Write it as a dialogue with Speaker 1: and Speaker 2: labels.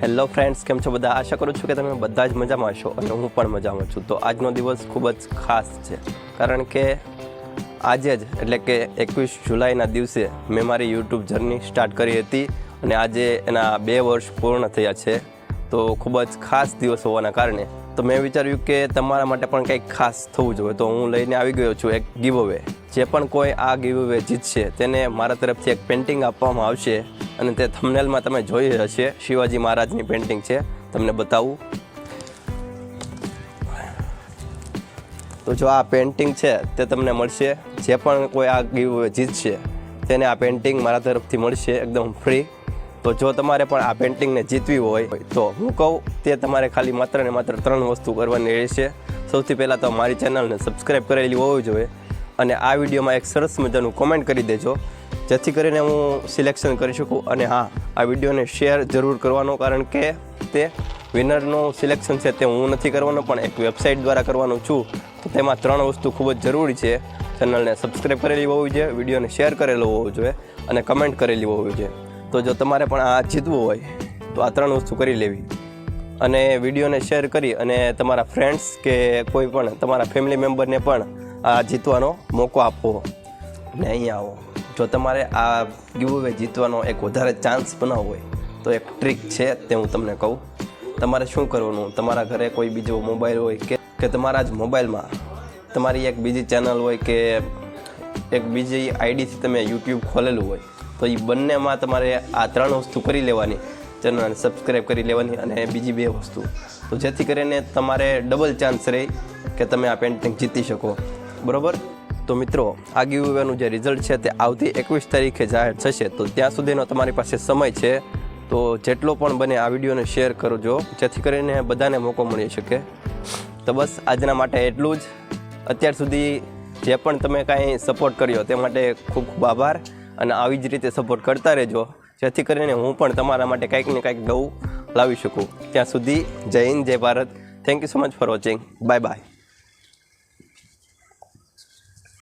Speaker 1: Hello friends, કેમ છો બધા? આશા કરું છું કે તમે બધા જ મજામાં છો અને હું પણ મજામાં છું. તો આજનો દિવસ ખૂબ જ ખાસ છે, કારણ કે આજે જ એટલે કે 21 જુલાઈના દિવસે મેં મારી યુટ્યુબ જર્ની સ્ટાર્ટ કરી હતી અને આજે એના 2 વર્ષ પૂર્ણ થયા છે. તો ખૂબ જ ખાસ દિવસ હોવાના કારણે તો મેં વિચાર્યું કે તમારા માટે પણ કંઈક ખાસ થવું જોઈએ. તો હું લઈને આવી ગયો છું એક ગીવ અવે. જે પણ કોઈ આ ગીવ અવે જીતશે તેને મારા તરફથી એક પેઇન્ટિંગ આપવામાં આવશે અને તે થંબનેલમાં તમે જોઈ હશે, શિવાજી મહારાજની પેઇન્ટિંગ છે. તમને બતાવું તો જો આ પેઇન્ટિંગ છે તે તમને મળશે. જે પણ કોઈ આ ગીવ અવે જીતશે તેને આ પેઇન્ટિંગ મારા તરફથી મળશે એકદમ ફ્રી. તો જો તમારે પણ આ પેઇન્ટિંગને જીતવી હોય તો હું કહું તે તમારે ખાલી માત્ર ને માત્ર 3 વસ્તુ કરવાની રહેશે. સૌથી પહેલાં તો મારી ચેનલને સબસ્ક્રાઈબ કરેલી હોવી જોઈએ અને આ વિડીયોમાં એક સરસ મજાનું કોમેન્ટ કરી દેજો, જેથી કરીને હું સિલેક્શન કરી શકું. અને હા, આ વિડીયોને શેર જરૂર કરવાનો, કારણ કે તે વિનરનું સિલેક્શન છે તે હું નથી કરવાનો પણ એક વેબસાઇટ દ્વારા કરવાનું છું. તો તેમાં 3 વસ્તુ ખૂબ જ જરૂરી છે. ચેનલને સબસ્ક્રાઈબ કરેલી હોવી જોઈએ, વિડીયોને શેર કરેલો હોવો જોઈએ અને કમેન્ટ કરેલી હોવી જોઈએ. તો જો તમારે પણ આ જીતવું હોય તો આ 3 વસ્તુ કરી લેવી અને વિડીયોને શેર કરી અને તમારા ફ્રેન્ડ્સ કે કોઈ પણ તમારા ફેમિલી મેમ્બરને પણ આ જીતવાનો મોકો આપવો. અને અહીંયા આવો, જો તમારે આ ગીવ અવે જીતવાનો એક વધારે ચાન્સ બનાવવો હોય તો એક ટ્રીક છે, તે હું તમને કહું. તમારે શું કરવાનું, તમારા ઘરે કોઈ બીજો મોબાઈલ હોય કે તમારા જ મોબાઈલમાં તમારી એક બીજી ચેનલ હોય કે એક બીજી આઈડીથી તમે યુટ્યુબ ખોલેલું હોય, તો એ બંનેમાં તમારે આ 3 વસ્તુ કરી લેવાની. ચેનલને સબસ્ક્રાઈબ કરી લેવાની અને બીજી 2 વસ્તુ, તો જેથી કરીને તમારે ડબલ ચાન્સ રહે કે તમે આ પેઇન્ટિંગ જીતી શકો. બરાબર? તો મિત્રો, આ ગીવ અવેનું જે રિઝલ્ટ છે તે આવતી 21 તારીખે જાહેર થશે. તો ત્યાં સુધીનો તમારી પાસે સમય છે. તો જેટલો પણ બને આ વિડીયોને શેર કરજો, જેથી કરીને બધાને મોકો મળી શકે. તો બસ આજના માટે એટલું જ. અત્યાર સુધી જે પણ તમે કાંઈ સપોર્ટ કર્યો તે માટે ખૂબ ખૂબ આભાર અને આવી જ રીતે સપોર્ટ કરતા રહેજો, જેથી કરીને હું પણ તમારા માટે કંઈક ને કંઈક નવું લાવી શકું. ત્યાં સુધી જય હિન્દ, જય Bharat. Thank you so much for watching. Bye bye.